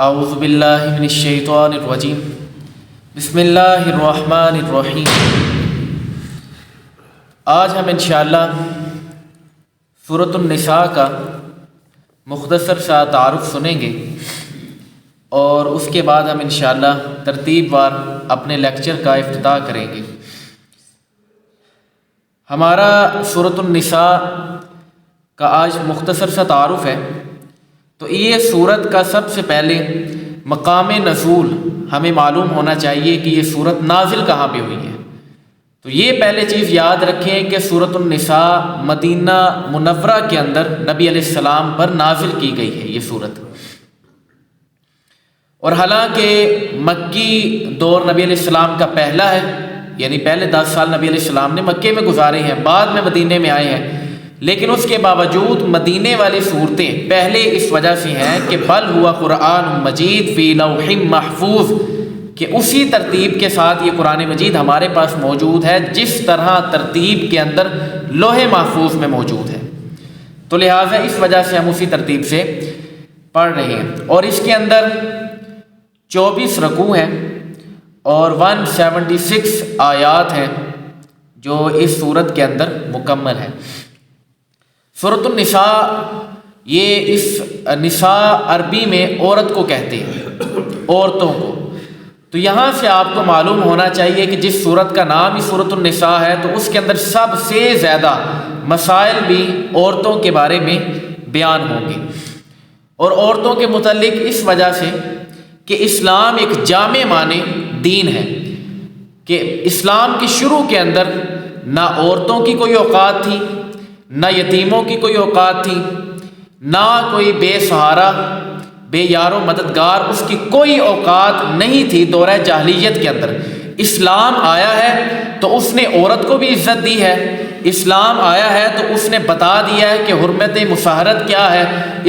اعوذ باللہ من الشیطان الرجیم بسم اللہ الرحمن الرحیم۔ آج ہم انشاءاللہ سورۃ النساء کا مختصر سا تعارف سنیں گے اور اس کے بعد ہم انشاءاللہ ترتیب وار اپنے لیکچر کا افتتاح کریں گے۔ ہمارا سورۃ النساء کا آج مختصر سا تعارف ہے، تو یہ سورت کا سب سے پہلے مقام نزول ہمیں معلوم ہونا چاہیے کہ یہ سورت نازل کہاں پہ ہوئی ہے۔ تو یہ پہلے چیز یاد رکھیں کہ سورۃ النساء مدینہ منورہ کے اندر نبی علیہ السلام پر نازل کی گئی ہے یہ سورت، اور حالانکہ مکی دور نبی علیہ السلام کا پہلا ہے، یعنی پہلے 10 سال نبی علیہ السلام نے مکے میں گزارے ہیں، بعد میں مدینے میں آئے ہیں، لیکن اس کے باوجود مدینے والی صورتیں پہلے اس وجہ سے ہیں کہ بل ہوا قرآن مجید فی لوح محفوظ، کہ اسی ترتیب کے ساتھ یہ قرآن مجید ہمارے پاس موجود ہے جس طرح ترتیب کے اندر لوح محفوظ میں موجود ہے، تو لہٰذا اس وجہ سے ہم اسی ترتیب سے پڑھ رہے ہیں۔ اور اس کے اندر 24 رکوع ہیں اور 176 آیات ہیں جو اس سورت کے اندر مکمل ہے۔ سورۃ النساء، یہ اس نساء عربی میں عورت کو کہتے ہیں، عورتوں کو، تو یہاں سے آپ کو معلوم ہونا چاہیے کہ جس سورت کا نام ہی سورۃ النساء ہے تو اس کے اندر سب سے زیادہ مسائل بھی عورتوں کے بارے میں بیان ہوں گے، اور عورتوں کے متعلق اس وجہ سے کہ اسلام ایک جامع معنی دین ہے، کہ اسلام کے شروع کے اندر نہ عورتوں کی کوئی اوقات تھی، نہ یتیموں کی کوئی اوقات تھی، نہ کوئی بے سہارا بے یار و مددگار اس کی کوئی اوقات نہیں تھی دورہ جاہلیت کے اندر۔ اسلام آیا ہے تو اس نے عورت کو بھی عزت دی ہے، اسلام آیا ہے تو اس نے بتا دیا ہے کہ حرمت مصاہرت کیا ہے،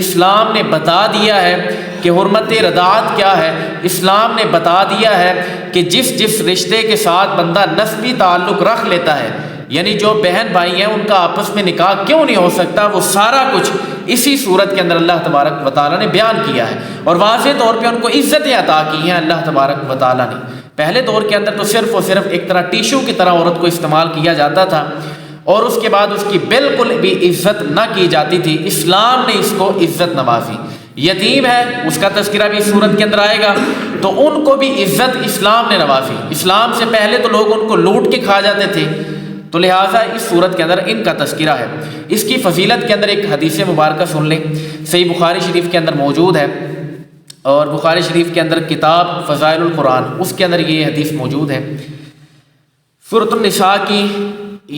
اسلام نے بتا دیا ہے کہ حرمت رضاعت کیا ہے، اسلام نے بتا دیا ہے کہ جس رشتے کے ساتھ بندہ نسبی تعلق رکھ لیتا ہے، یعنی جو بہن بھائی ہیں ان کا آپس میں نکاح کیوں نہیں ہو سکتا، وہ سارا کچھ اسی صورت کے اندر اللہ تبارک و تعالیٰ نے بیان کیا ہے، اور واضح طور پہ ان کو عزتیں عطا کی ہیں اللہ تبارک و تعالیٰ نے۔ پہلے دور کے اندر تو صرف اور صرف ایک طرح ٹیشو کی طرح عورت کو استعمال کیا جاتا تھا، اور اس کے بعد اس کی بالکل بھی عزت نہ کی جاتی تھی۔ اسلام نے اس کو عزت نوازی۔ یتیم ہے، اس کا تذکرہ بھی صورت کے اندر آئے گا، تو ان کو بھی عزت اسلام نے نوازی۔ اسلام سے پہلے تو لوگ ان کو لوٹ کے کھا جاتے تھے، تو لہٰذا اس صورت کے اندر ان کا تذکرہ ہے۔ اس کی فضیلت کے اندر ایک حدیث مبارکہ سن لیں، صحیح بخاری شریف کے اندر موجود ہے، اور بخاری شریف کے اندر کتاب فضائل القرآن، اس کے اندر یہ حدیث موجود ہے۔ سورۃ النساء کی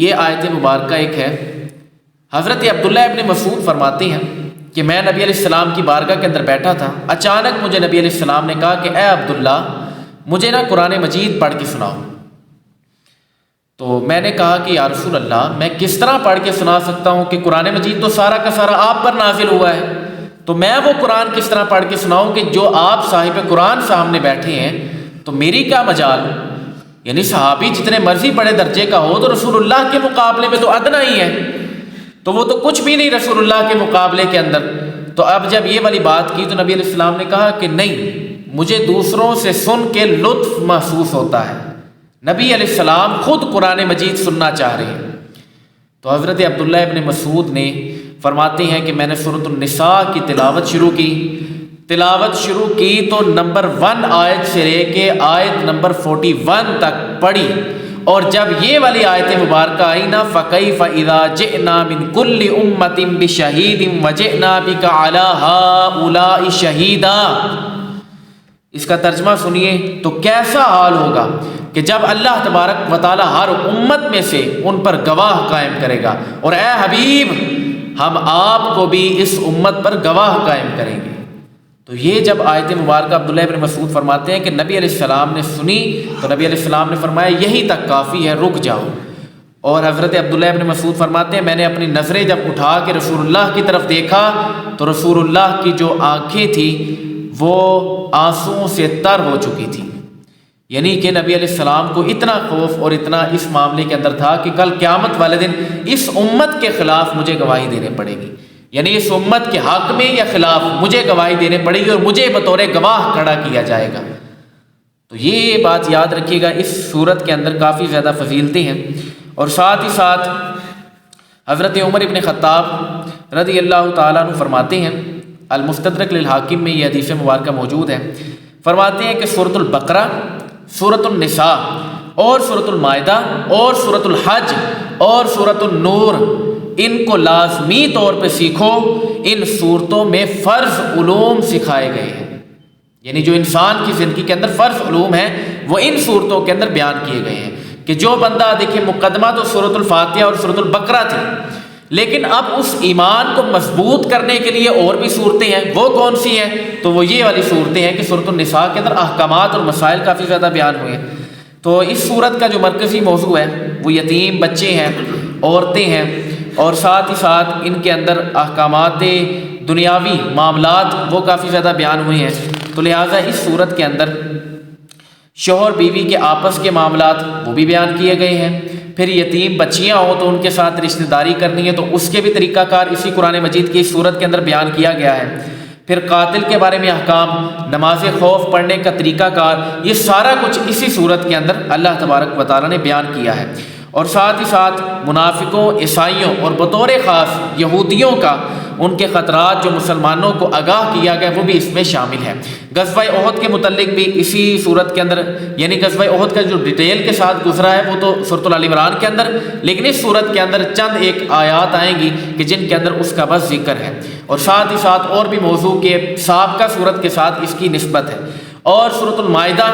یہ آیت مبارکہ ایک ہے۔ حضرت عبداللہ ابن مسعود فرماتے ہیں کہ میں نبی علیہ السلام کی بارگاہ کے اندر بیٹھا تھا، اچانک مجھے نبی علیہ السلام نے کہا کہ اے عبداللہ، مجھے نا قرآن مجید پڑھ کے سناؤ۔ تو میں نے کہا کہ یا رسول اللہ، میں کس طرح پڑھ کے سنا سکتا ہوں کہ قرآن مجید تو سارا کا سارا آپ پر نازل ہوا ہے، تو میں وہ قرآن کس طرح پڑھ کے سناؤں کہ جو آپ صاحب قرآن سامنے بیٹھے ہیں، تو میری کیا مجال، یعنی صحابی جتنے مرضی بڑے درجے کا ہو تو رسول اللہ کے مقابلے میں تو ادنا ہی ہے، تو وہ تو کچھ بھی نہیں رسول اللہ کے مقابلے کے اندر۔ تو اب جب یہ والی بات کی تو نبی علیہ السلام نے کہا کہ نہیں، مجھے دوسروں سے سن کے لطف محسوس ہوتا ہے، نبی علیہ السلام خود قرآن مجید سننا چاہ رہے ہیں۔ تو حضرت عبداللہ ابن مسعود نے فرماتے ہیں کہ میں نے سورۃ النساء کی تلاوت شروع کی تو نمبر 1 آیت سے لے کے آیت نمبر 41 تک پڑھی، اور جب یہ والی آیت مبارکہ آئی نا فَكَيْفَ إِذَا جِئْنَا مِن كُلِّ أُمَّةٍ بِشَهِيدٍ وَجِئْنَا بِكَ عَلَى هَؤُلَاءِ شَهِيدًا، اس کا ترجمہ سنیے تو کیسا حال ہوگا کہ جب اللہ تبارک و تعالیٰ ہر امت میں سے ان پر گواہ قائم کرے گا، اور اے حبیب، ہم آپ کو بھی اس امت پر گواہ قائم کریں گے۔ تو یہ جب آیت مبارکہ عبداللہ ابن مسعود فرماتے ہیں کہ نبی علیہ السلام نے سنی تو نبی علیہ السلام نے فرمایا یہی تک کافی ہے، رک جاؤ۔ اور حضرت عبداللہ ابن مسعود فرماتے ہیں میں نے اپنی نظریں جب اٹھا کے رسول اللہ کی طرف دیکھا تو رسول اللہ کی جو آنکھیں تھیں وہ آنسوؤں سے تر ہو چکی تھی، یعنی کہ نبی علیہ السلام کو اتنا خوف اور اتنا اس معاملے کے اندر تھا کہ کل قیامت والے دن اس امت کے خلاف مجھے گواہی دینے پڑے گی، یعنی اس امت کے حق میں یا خلاف مجھے گواہی دینے پڑے گی اور مجھے بطور گواہ کھڑا کیا جائے گا۔ تو یہ بات یاد رکھیے گا، اس صورت کے اندر کافی زیادہ فضیلتیں ہیں۔ اور ساتھ ہی ساتھ حضرت عمر ابن خطاب رضی اللہ تعالیٰ عنہ فرماتے ہیں، المستدرک للحاکم میں یہ حدیث مبارکہ موجود ہے، فرماتے ہیں کہ سورۃ البقرہ، سورۃ النساء اور سورۃ المائدہ اور سورۃ الحج اور سورۃ النور، ان کو لازمی طور پہ سیکھو، ان صورتوں میں فرض علوم سکھائے گئے ہیں۔ یعنی جو انسان کی زندگی کے اندر فرض علوم ہیں وہ ان صورتوں کے اندر بیان کیے گئے ہیں، کہ جو بندہ دیکھیں مقدمہ تو سورۃ الفاتحہ اور سورۃ البقرہ تھی، لیکن اب اس ایمان کو مضبوط کرنے کے لیے اور بھی صورتیں ہیں۔ وہ کون سی ہیں؟ تو وہ یہ والی صورتیں ہیں کہ سورۃ النساء کے اندر احکامات اور مسائل کافی زیادہ بیان ہوئے ہیں۔ تو اس صورت کا جو مرکزی موضوع ہے وہ یتیم بچے ہیں، عورتیں ہیں، اور ساتھ ہی ساتھ ان کے اندر احکامات دنیاوی معاملات وہ کافی زیادہ بیان ہوئے ہیں۔ تو لہٰذا اس صورت کے اندر شوہر بیوی کے آپس کے معاملات وہ بھی بیان کیے گئے ہیں۔ پھر یتیم بچیاں ہوں تو ان کے ساتھ رشتہ داری کرنی ہے تو اس کے بھی طریقہ کار اسی قرآن مجید کی اس صورت کے اندر بیان کیا گیا ہے۔ پھر قاتل کے بارے میں احکام، نماز خوف پڑھنے کا طریقہ کار، یہ سارا کچھ اسی صورت کے اندر اللہ تبارک و تعالیٰ نے بیان کیا ہے۔ اور ساتھ ہی ساتھ منافقوں، عیسائیوں اور بطور خاص یہودیوں کا ان کے خطرات جو مسلمانوں کو آگاہ کیا گیا وہ بھی اس میں شامل ہے۔ غزوہ احد کے متعلق بھی اسی صورت کے اندر، یعنی غزوہ احد کا جو ڈیٹیل کے ساتھ گزرا ہے وہ تو سورۃ آل عمران کے اندر، لیکن اس صورت کے اندر چند ایک آیات آئیں گی کہ جن کے اندر اس کا بس ذکر ہے۔ اور ساتھ ہی ساتھ اور بھی موضوع کے سابقہ صورت کے ساتھ اس کی نسبت ہے۔ اور سورۃ المائدہ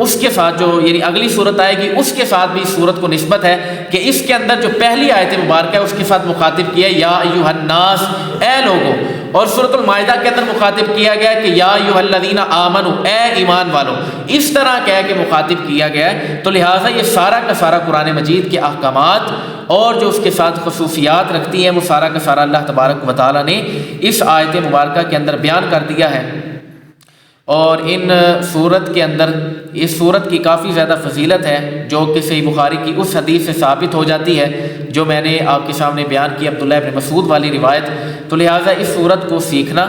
اس کے ساتھ جو یعنی اگلی صورت آئے گی اس کے ساتھ بھی اس صورت کو نسبت ہے کہ اس کے اندر جو پہلی آیت مبارکہ ہے اس کے ساتھ مخاطب کیا یا ایھا الناس، اے لوگو، اور سورۃ المائدہ کے اندر مخاطب کیا گیا کہ یا ایھا الذین آمنوا، اے ایمان والو، اس طرح کہہ کے مخاطب کیا گیا ہے۔ تو لہٰذا یہ سارا کا سارا قرآن مجید کے احکامات اور جو اس کے ساتھ خصوصیات رکھتی ہیں وہ سارا کا سارا اللہ تبارک و تعالیٰ نے اس آیت مبارکہ کے اندر بیان کر دیا ہے۔ اور ان صورت کے اندر اس صورت کی کافی زیادہ فضیلت ہے جو کہ صحیح بخاری کی اس حدیث سے ثابت ہو جاتی ہے جو میں نے آپ کے سامنے بیان کی، عبداللہ ابن مسعود والی روایت۔ تو لہٰذا اس صورت کو سیکھنا،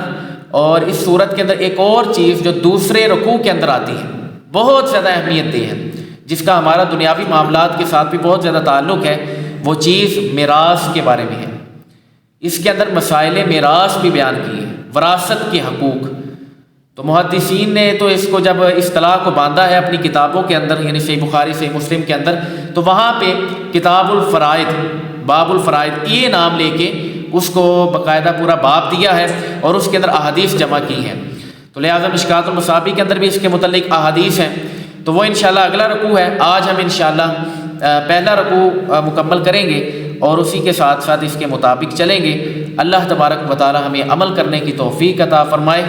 اور اس صورت کے اندر ایک اور چیز جو دوسرے رکوع کے اندر آتی ہے بہت زیادہ اہمیت دہ ہے، جس کا ہمارا دنیاوی معاملات کے ساتھ بھی بہت زیادہ تعلق ہے، وہ چیز میراث کے بارے میں ہے۔ اس کے اندر مسائل میراث بھی بیان کیے ہیں، وراثت کے حقوق۔ تو محدثین نے تو اس کو جب اصطلاح کو باندھا ہے اپنی کتابوں کے اندر، یعنی صحیح بخاری صحیح مسلم کے اندر، تو وہاں پہ کتاب الفرائض، باب الفرائض یہ نام لے کے اس کو باقاعدہ پورا باب دیا ہے اور اس کے اندر احادیث جمع کی ہیں۔ تو لہٰذا مشکات المصابیح کے اندر بھی اس کے متعلق احادیث ہیں۔ تو وہ انشاءاللہ اگلا رکوع ہے، آج ہم انشاءاللہ پہلا رکوع مکمل کریں گے اور اسی کے ساتھ ساتھ اس کے مطابق چلیں گے۔ اللہ تبارک و تعالی ہمیں عمل کرنے کی توفیق عطا فرمائے۔